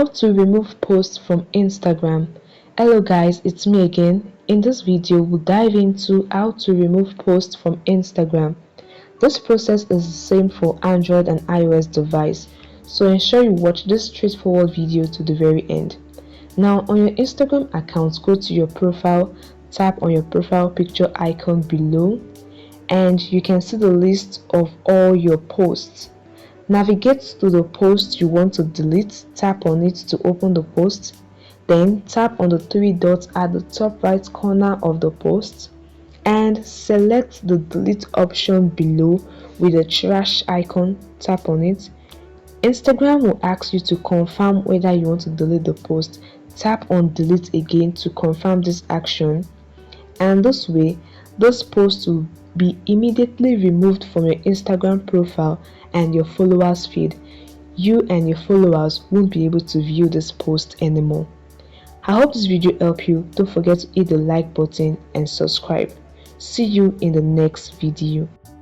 How to remove posts from Instagram. Hello guys, it's me again. In this video, we'll dive into how to remove posts from Instagram. This process is the same for Android and iOS device, so ensure you watch this straightforward video to the very end. Now on your Instagram account, go to your profile, tap on your profile picture icon below, and you can see the list of all your posts. Navigate to the post you want to delete, tap on it to open the post, then tap on the three dots at the top right corner of the post and select the delete option below with the trash icon, tap on it. Instagram will ask you to confirm whether you want to delete the post. Tap on delete again to confirm this action, and this way those posts will be immediately removed from your Instagram profile and your followers feed. You and your followers won't be able to view this post anymore. I hope this video helped you. Don't forget to hit the like button and subscribe. See you in the next video.